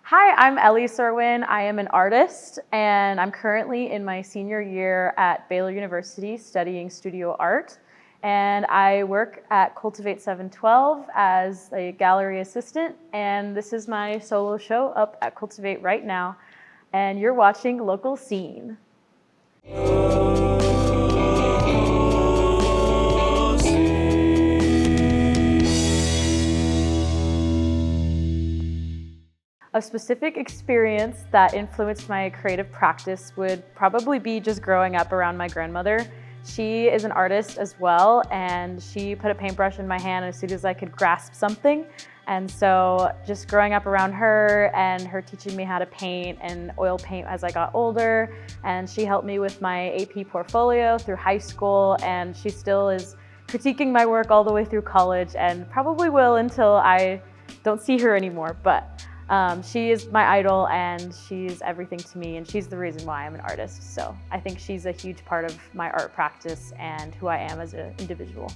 Hi, I'm Ellie Cerwin. I am an artist, and I'm currently in my senior year at Baylor University studying studio art. And I work at Cultivate 712 as a gallery assistant, and this is my solo show up at Cultivate right now. And you're watching Local Scene. A specific experience that influenced my creative practice would probably be just growing up around my grandmother. She is an artist as well, and she put a paintbrush in my hand as soon as I could grasp something. And so just growing up around her and her teaching me how to paint and oil paint as I got older, and she helped me with my AP portfolio through high school, and she still is critiquing my work all the way through college and probably will until I don't see her anymore. But she is my idol, and she's everything to me, and she's the reason why I'm an artist. So I think she's a huge part of my art practice and who I am as an individual.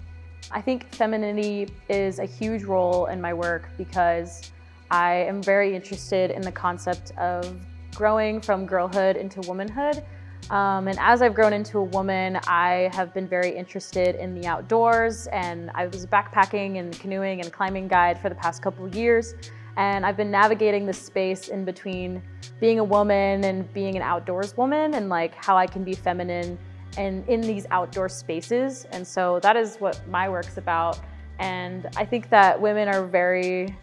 I think femininity is a huge role in my work because I am very interested in the concept of growing from girlhood into womanhood. And as I've grown into a woman, I have been very interested in the outdoors, and I was a backpacking and canoeing and climbing guide for the past couple of years. And I've been navigating the space in between being a woman and being an outdoors woman, and like how I can be feminine and in these outdoor spaces. And so that is what my work's about. And I think that women are very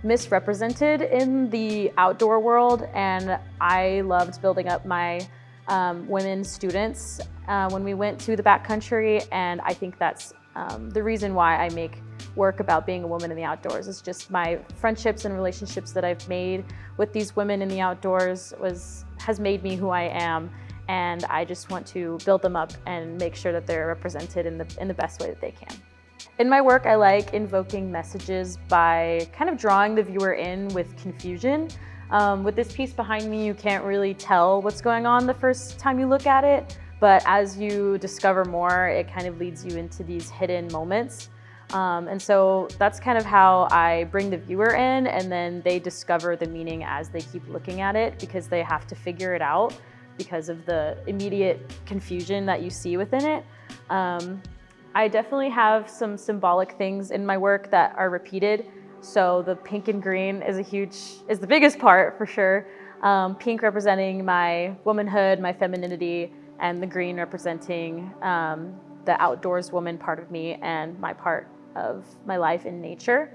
misrepresented in the outdoor world. And I loved building up my women students when we went to the backcountry. And I think that's the reason why I make work about being a woman in the outdoors. It's just my friendships and relationships that I've made with these women in the outdoors has made me who I am, and I just want to build them up and make sure that they're represented in the best way that they can. In my work, I like invoking messages by kind of drawing the viewer in with confusion. With this piece behind me, you can't really tell what's going on the first time you look at it, but as you discover more, it kind of leads you into these hidden moments. And so that's kind of how I bring the viewer in, and then they discover the meaning as they keep looking at it, because they have to figure it out because of the immediate confusion that you see within it. I definitely have some symbolic things in my work that are repeated. So the pink and green is the biggest part for sure. Pink representing my womanhood, my femininity, and the green representing the outdoors woman part of me and my part of my life in nature.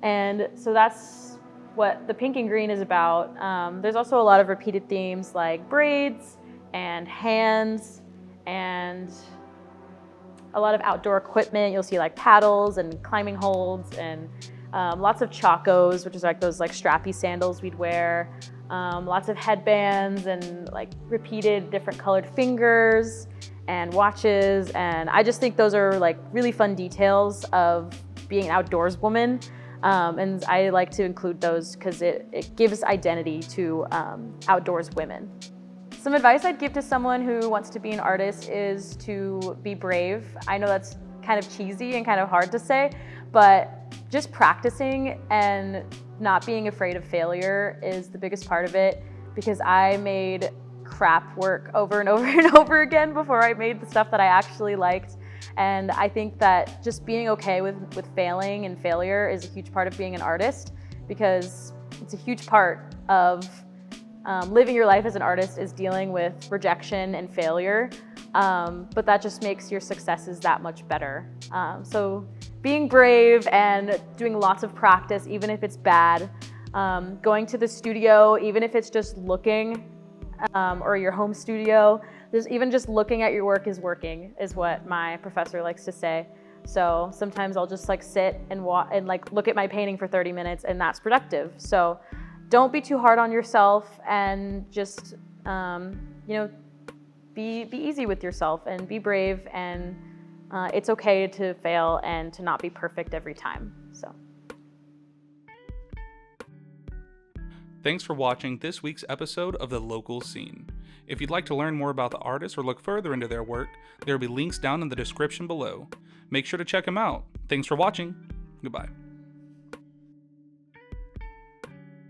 And so that's what the pink and green is about. There's also a lot of repeated themes like braids and hands and a lot of outdoor equipment. You'll see like paddles and climbing holds and lots of chacos, which is like those like strappy sandals we'd wear. Lots of headbands and like repeated different colored fingers and watches. And I just think those are like really fun details of being an outdoors woman. And I like to include those because it gives identity to outdoors women. Some advice I'd give to someone who wants to be an artist is to be brave. I know that's kind of cheesy and kind of hard to say, but just practicing and not being afraid of failure is the biggest part of it, because I made crap work over and over and over again before I made the stuff that I actually liked. And I think that just being okay with failing and failure is a huge part of being an artist, because it's a huge part of living your life as an artist is dealing with rejection and failure. But that just makes your successes that much better. So being brave and doing lots of practice, even if it's bad, going to the studio, even if it's just looking, or your home studio, even just looking at your work is working, is what my professor likes to say. So sometimes I'll just like sit and like look at my painting for 30 minutes, and that's productive. So don't be too hard on yourself, and just be easy with yourself and be brave, and it's okay to fail and to not be perfect every time. So. Thanks for watching this week's episode of The Local Scene. If you'd like to learn more about the artists or look further into their work, there will be links down in the description below. Make sure to check them out. Thanks for watching. Goodbye.